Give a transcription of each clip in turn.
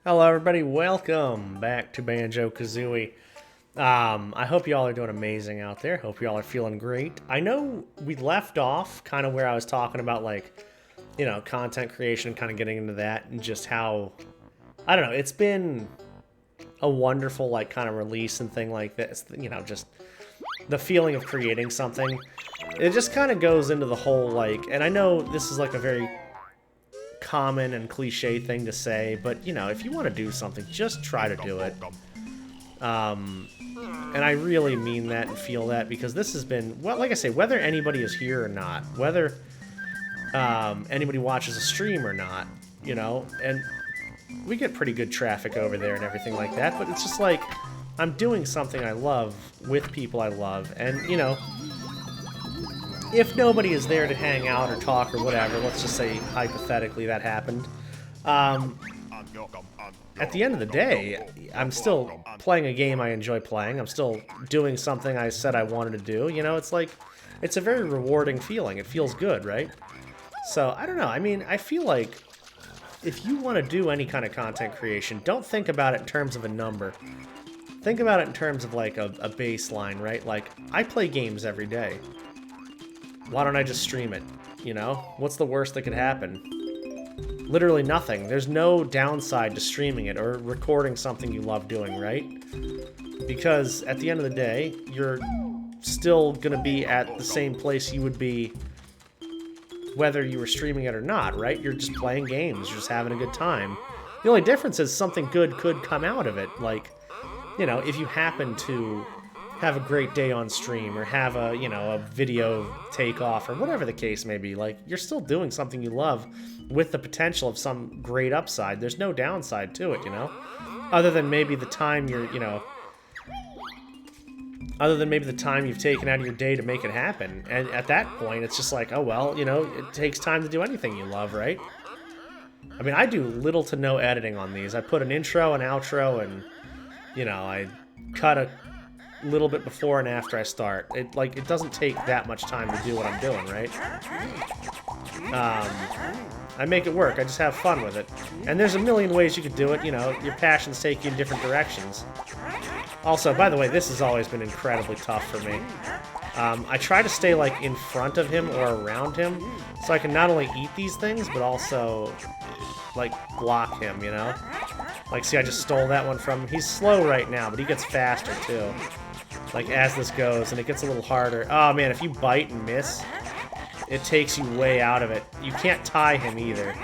Hello everybody, welcome back to Banjo-Kazooie. I hope y'all are doing amazing out there. Hope y'all are feeling great. I know we left off kind of where I was talking about content creation and kind of getting into that and just how, I don't know, it's been a wonderful kind of release and thing like this, just the feeling of creating something. It just kind of goes into the whole and I know this is a very common and cliche thing to say, but if you want to do something, just try to do it. And I really mean that and feel that, because this has been, well, like I say, whether anybody is here or not, whether anybody watches a stream or not, and we get pretty good traffic over there and everything like that, but it's just I'm doing something I love with people I love, and if nobody is there to hang out or talk or whatever, let's just say hypothetically that happened, at the end of the day, I'm still playing a game I enjoy playing. I'm still doing something I said I wanted to do. It's a very rewarding feeling. It feels good, right? So, I don't know. I mean, I feel like if you want to do any kind of content creation, don't think about it in terms of a number. Think about it in terms of a baseline, right? I play games every day. Why don't I just stream it? What's the worst that could happen? Literally nothing. There's no downside to streaming it or recording something you love doing, right? Because at the end of the day, you're still gonna be at the same place you would be whether you were streaming it or not, right? You're just playing games, you're just having a good time. The only difference is something good could come out of it. If you happen to have a great day on stream or have a video take off or whatever the case may be, you're still doing something you love with the potential of some great upside. There's no downside to it, other than maybe the time other than maybe the time you've taken out of your day to make it happen. And at that point, it's just oh well, it takes time to do anything you love, right? I mean, I do little to no editing on these. I put an intro, an outro, and I cut a little bit before and after I start. It doesn't take that much time to do what I'm doing, right? I make it work. I just have fun with it. And there's a million ways you could do it. Your passions take you in different directions. Also, by the way, this has always been incredibly tough for me. I try to stay in front of him or around him, so I can not only eat these things, but also block him, see, I just stole that one from him. He's slow right now, but he gets faster too. As this goes, and it gets a little harder. Oh man, if you bite and miss, it takes you way out of it. You can't tie him either.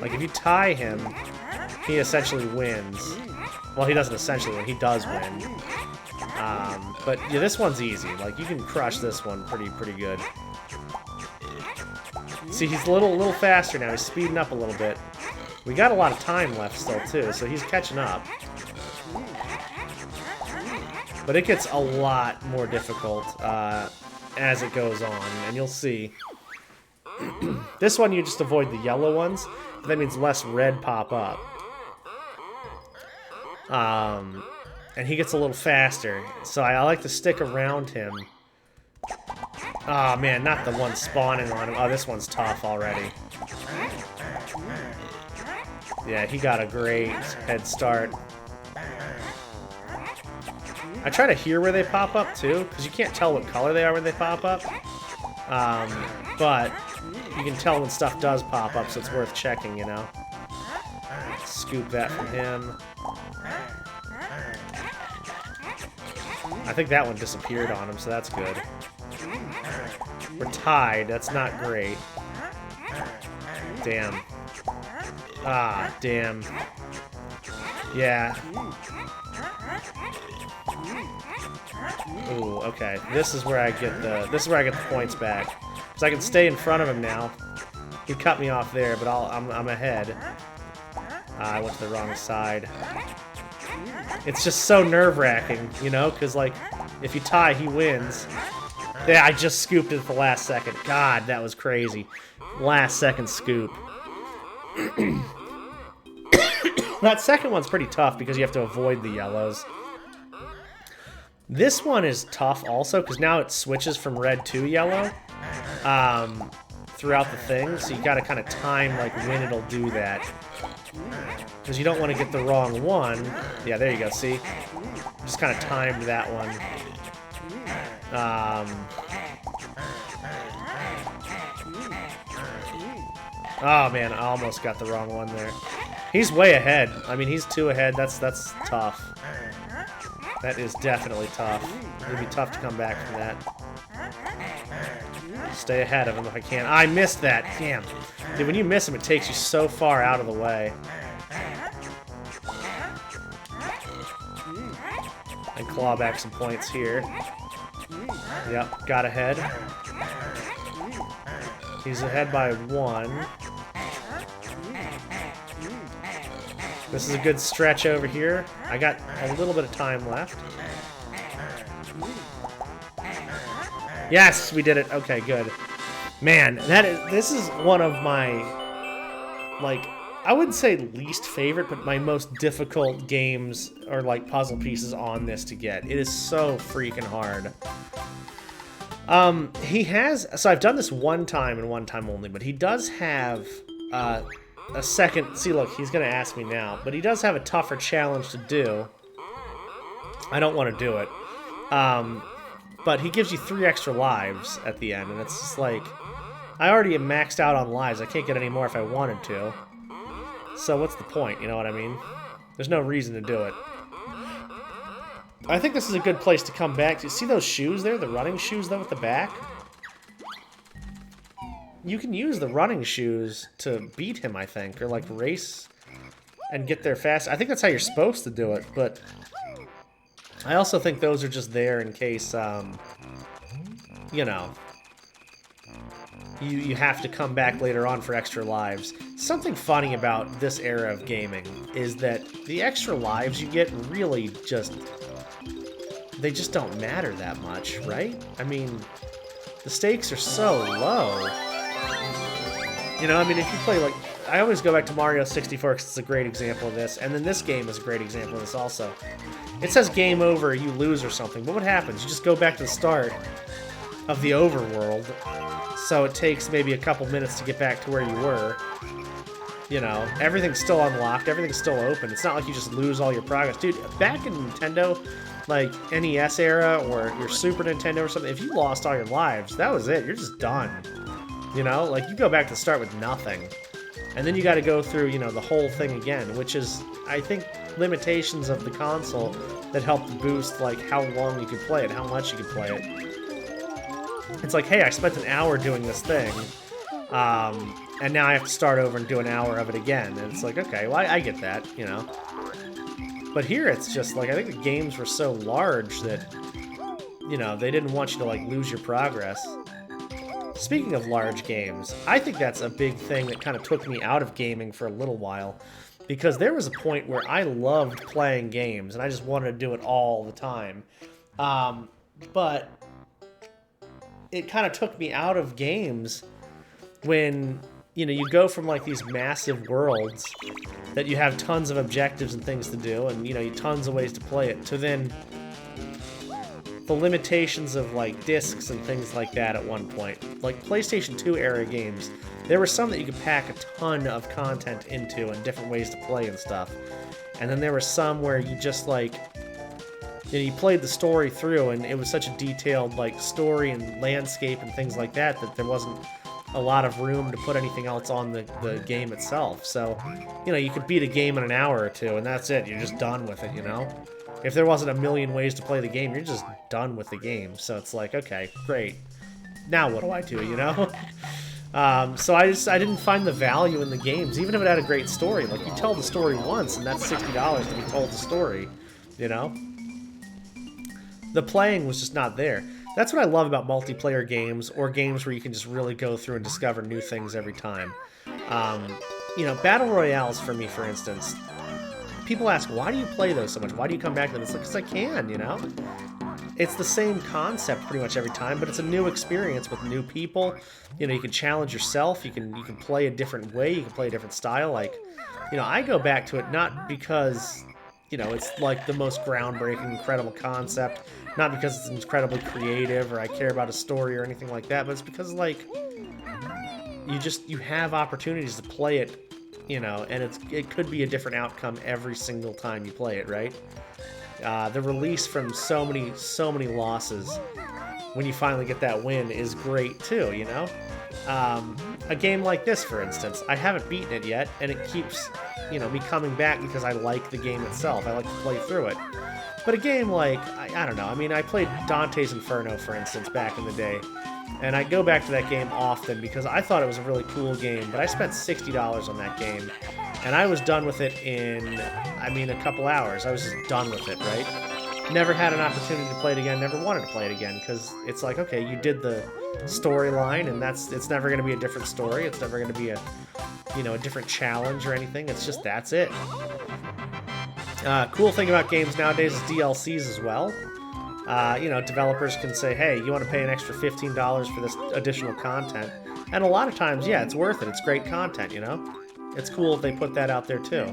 If you tie him, he essentially wins. Well, he doesn't essentially win, he does win. But yeah, this one's easy. You can crush this one pretty good. See, he's a little faster now. He's speeding up a little bit. We got a lot of time left still too, so he's catching up. But it gets a lot more difficult as it goes on, and you'll see. This one you just avoid the yellow ones, that means less red pop up. And he gets a little faster, so I like to stick around him. Oh man, not the one spawning on him. Oh, this one's tough already. Yeah, he got a great head start. I try to hear where they pop up too, because you can't tell what color they are when they pop up. But you can tell when stuff does pop up, so it's worth checking, Scoop that from him. I think that one disappeared on him, so that's good. We're tied, that's not great. Damn. Ah, damn. Yeah. Ooh, okay. This is where I get the points back. Because I can stay in front of him now. He cut me off there, but I'm ahead. I went to the wrong side. It's just so nerve-wracking, because if you tie, he wins. Yeah, I just scooped it at the last second. God, that was crazy. Last second scoop. That second one's pretty tough because you have to avoid the yellows. This one is tough also because now it switches from red to yellow throughout the thing, so you gotta kind of time when it'll do that. Because you don't want to get the wrong one. Yeah, there you go, see? Just kind of timed that one. Oh man, I almost got the wrong one there. He's way ahead. I mean, he's 2 ahead. That's tough. That is definitely tough. It'll be tough to come back from that. Stay ahead of him if I can. I missed that. Damn. Dude, when you miss him, it takes you so far out of the way. And claw back some points here. Yep, got ahead. He's ahead by 1. This is a good stretch over here. I got a little bit of time left. Yes, we did it. Okay, good. Man, this is one of my, like, I wouldn't say least favorite, but my most difficult games or like puzzle pieces on this to get. It is so freaking hard. So I've done this one time and one time only, but he does have a second. See, look, he's gonna ask me now, but he does have a tougher challenge to do. I don't want to do it. But he gives you 3 extra lives at the end, and it's just like, I already am maxed out on lives. I can't get any more if I wanted to. So what's the point, you know what I mean? There's no reason to do it. I think this is a good place to come back to. See those shoes there? The running shoes, though, at the back? You can use the running shoes to beat him, I think, or like race and get there fast. I think that's how you're supposed to do it, but I also think those are just there in case, you know, you have to come back later on for extra lives. Something funny about this era of gaming is that the extra lives you get really just, they just don't matter that much, right? I mean, the stakes are so low. You know, I mean, if you play, like, I always go back to Mario 64 because it's a great example of this, and then this game is a great example of this also. It says game over, you lose or something, but what happens? You just go back to the start of the overworld, so it takes maybe a couple minutes to get back to where you were. You know, everything's still unlocked, everything's still open. It's not like you just lose all your progress. Dude, back in Nintendo, like NES era or your Super Nintendo or something, if you lost all your lives, that was it. You're just done. You know, like you go back to start with nothing. And then you got to go through, you know, the whole thing again, which is, I think, limitations of the console that help boost, like, how long you can play it, how much you can play it. It's like, hey, I spent an hour doing this thing, and now I have to start over and do an hour of it again. And it's like, okay, well, I get that, you know. But here it's just, like, I think the games were so large that, you know, they didn't want you to, like, lose your progress. Speaking of large games, I think that's a big thing that kind of took me out of gaming for a little while, because there was a point where I loved playing games, and I just wanted to do it all the time. But it kind of took me out of games when, you know, you go from, like, these massive worlds that you have tons of objectives and things to do, and, you know, tons of ways to play it, to then the limitations of, like, discs and things like that at one point. Like, PlayStation 2 era games, there were some that you could pack a ton of content into and different ways to play and stuff. And then there were some where you just, like, you know, you played the story through and it was such a detailed, like, story and landscape and things like that that there wasn't a lot of room to put anything else on the game itself. So, you know, you could beat a game in an hour or two and that's it. You're just done with it, you know? If there wasn't a million ways to play the game, you're just done with the game. So it's like, okay, great. Now what do I do, you know? So I didn't find the value in the games, even if it had a great story. Like, you tell the story once, and that's $60 to be told the story, you know? The playing was just not there. That's what I love about multiplayer games, or games where you can just really go through and discover new things every time. You know, Battle Royales for me, for instance, people ask, why do you play those so much? Why do you come back to them? It's like, because I can, you know? It's the same concept pretty much every time, but it's a new experience with new people. You know, you can challenge yourself. You can play a different way. You can play a different style. Like, you know, I go back to it not because, you know, it's like the most groundbreaking, incredible concept. Not because it's incredibly creative or I care about a story or anything like that, but it's because, like, you have opportunities to play it, you know, and it could be a different outcome every single time you play it, right? The release from so many losses when you finally get that win is great too, you know? A game like this, for instance, I haven't beaten it yet, and it keeps, you know, me coming back because I like the game itself. I like to play through it. But a game like, I don't know, I mean, I played Dante's Inferno, for instance, back in the day, and I go back to that game often because I thought it was a really cool game, but I spent $60 on that game, and I was done with it in, I mean, a couple hours. I was just done with it, right? Never had an opportunity to play it again, never wanted to play it again, because it's like, okay, you did the storyline, and it's never going to be a different story, it's never going to be a, you know, a different challenge or anything, it's just, that's it. Cool thing about games nowadays is DLCs as well. You know, developers can say, hey, you want to pay an extra $15 for this additional content, and a lot of times, yeah, it's worth it, it's great content, you know? It's cool if they put that out there too.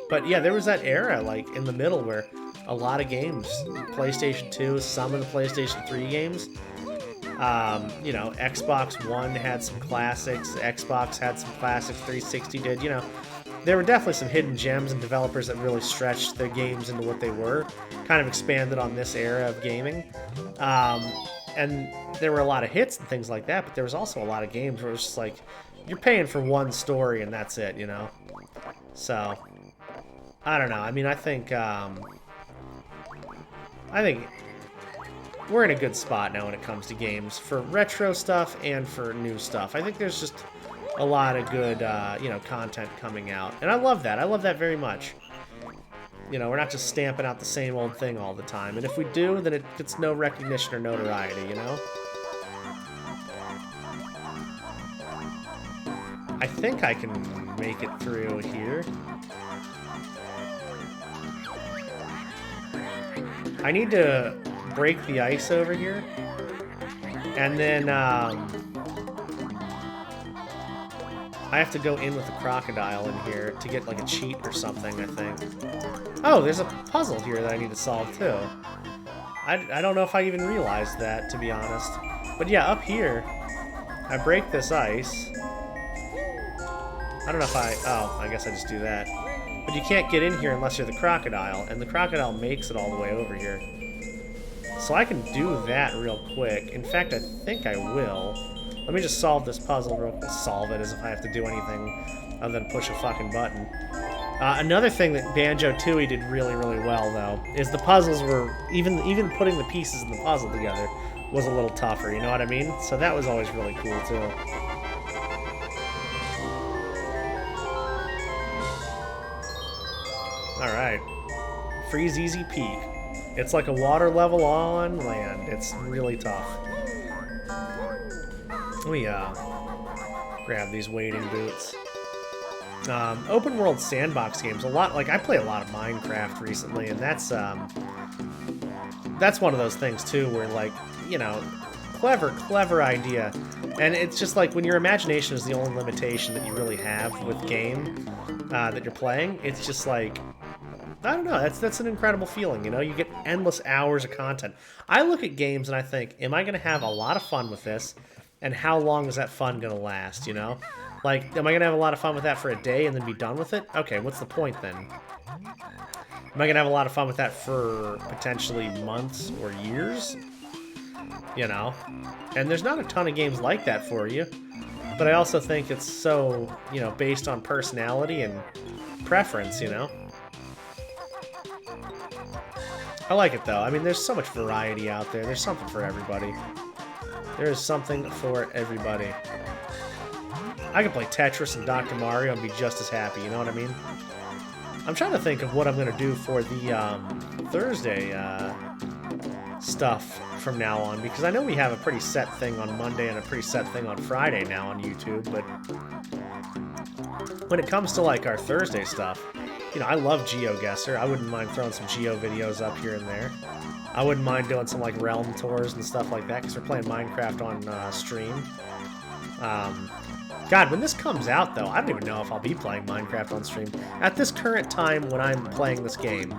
But yeah, there was that era, like, in the middle where a lot of games, PlayStation 2, some of the PlayStation 3 games, you know, Xbox One had some classics, Xbox had some classics, 360 did, you know. There were definitely some hidden gems and developers that really stretched their games into what they were, kind of expanded on this era of gaming. And there were a lot of hits and things like that, but there was also a lot of games where it was just like, you're paying for one story and that's it, you know? So, I don't know. I mean, I think we're in a good spot now when it comes to games, for retro stuff and for new stuff. I think there's just a lot of good, you know, content coming out. And I love that. I love that very much. You know, we're not just stamping out the same old thing all the time. And if we do, then it gets no recognition or notoriety, you know? I think I can make it through here. I need to break the ice over here. And then, I have to go in with a crocodile in here to get, like, a cheat or something, I think. Oh, there's a puzzle here that I need to solve, too. I don't know if I even realized that, to be honest. But yeah, up here, I break this ice. I don't know if oh, I guess I just do that. But you can't get in here unless you're the crocodile, and the crocodile makes it all the way over here. So I can do that real quick. In fact, I think I will. Let me just solve this puzzle real quick. Solve it as if I have to do anything other than push a fucking button. Another thing that Banjo-Tooie did really, really well, though, is the puzzles were... Even putting the pieces in the puzzle together was a little tougher, you know what I mean? So that was always really cool, too. Alright. Freeze Easy Peak. It's like a water level on land. It's really tough. Let me grab these wading boots. Open world sandbox games, a lot, like I play a lot of Minecraft recently, and that's one of those things too where, like, you know, clever idea, and it's just like when your imagination is the only limitation that you really have with game that you're playing, it's just like, I don't know, that's an incredible feeling, you know? You get endless hours of content. I look at games and I think, am I going to have a lot of fun with this? And how long is that fun going to last, you know? Like, am I going to have a lot of fun with that for a day and then be done with it? Okay, what's the point then? Am I going to have a lot of fun with that for potentially months or years? You know? And there's not a ton of games like that for you. But I also think it's so, you know, based on personality and preference, you know? I like it, though. I mean, there's so much variety out there. There's something for everybody. There is something for everybody. I can play Tetris and Dr. Mario and be just as happy, you know what I mean? I'm trying to think of what I'm going to do for the Thursday stuff from now on, because I know we have a pretty set thing on Monday and a pretty set thing on Friday now on YouTube, but when it comes to, like, our Thursday stuff, you know, I love GeoGuessr. I wouldn't mind throwing some Geo videos up here and there. I wouldn't mind doing some, like, realm tours and stuff like that, because we're playing Minecraft on stream. God, when this comes out, though, I don't even know if I'll be playing Minecraft on stream. At this current time when I'm playing this game,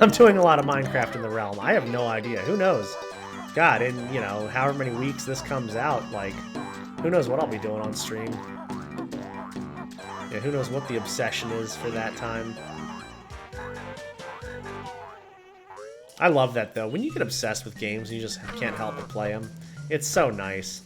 I'm doing a lot of Minecraft in the realm. I have no idea. Who knows? God, in, you know, however many weeks this comes out, like, Who knows what I'll be doing on stream. Yeah, who knows what the obsession is for that time. I love that, though. When you get obsessed with games and you just can't help but play them, it's so nice.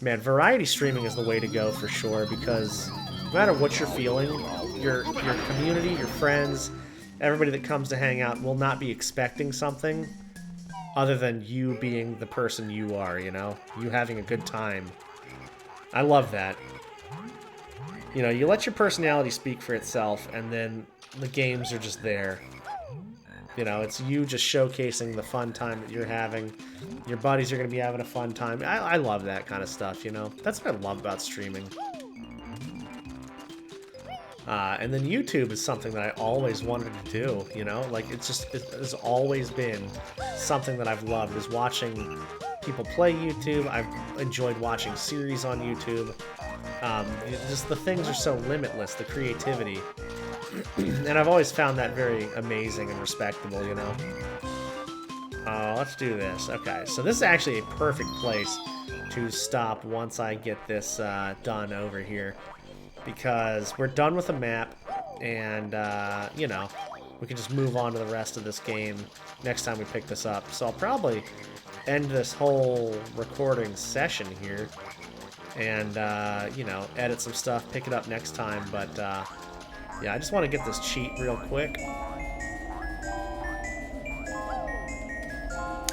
Man, variety streaming is the way to go for sure, because no matter what you're feeling, your community, your friends, everybody that comes to hang out will not be expecting something other than you being the person you are, you know? You having a good time. I love that. You know, you let your personality speak for itself, and then the games are just there. You know, it's you just showcasing the fun time that you're having. Your buddies are going to be having a fun time. I love that kind of stuff, you know? That's what I love about streaming. And then YouTube is something that I always wanted to do, you know? Like, it has always been something that I've loved, is watching people play YouTube. I've enjoyed watching series on YouTube. Just the things are so limitless, the creativity. And I've always found that very amazing and respectable, you know? Let's do this. Okay, so this is actually a perfect place to stop once I get this done over here. Because we're done with the map, and, you know, we can just move on to the rest of this game next time we pick this up. So I'll probably end this whole recording session here and, you know, edit some stuff, pick it up next time. But, yeah, I just want to get this cheat real quick.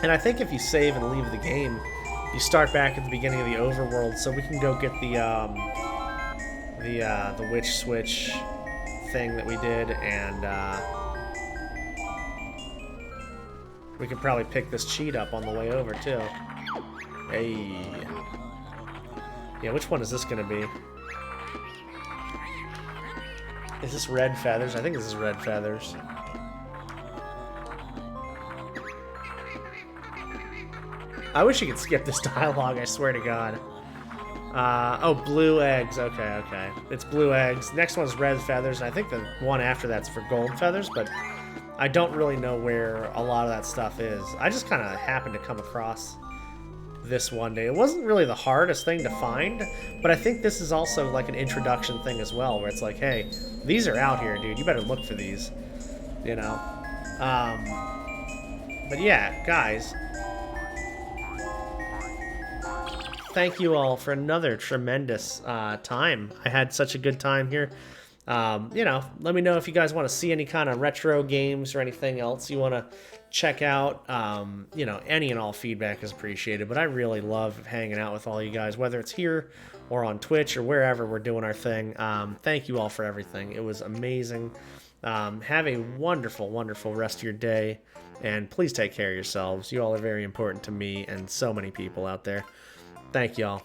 And I think if you save and leave the game, you start back at the beginning of the overworld, so we can go get the witch switch thing that we did, and we could probably pick this cheat up on the way over too. Hey, yeah, which one is this gonna be? Is this red feathers? I think this is red feathers. I wish you could skip this dialogue, I swear to God. Oh, blue eggs. Okay, okay. It's blue eggs. Next one's red feathers. I think the one after that's for gold feathers, but I don't really know where a lot of that stuff is. I just kind of happened to come across this one day. It wasn't really the hardest thing to find, but I think this is also like an introduction thing as well, where it's like, hey, these are out here, dude. You better look for these, you know? But yeah, guys, thank you all for another tremendous time. I had such a good time here. You know, let me know if you guys want to see any kind of retro games or anything else you want to check out. You know, any and all feedback is appreciated, but I really love hanging out with all you guys, whether it's here or on Twitch or wherever we're doing our thing. Thank you all for everything. It was amazing. Have a wonderful, wonderful rest of your day, and please take care of yourselves. You all are very important to me and so many people out there. Thank y'all.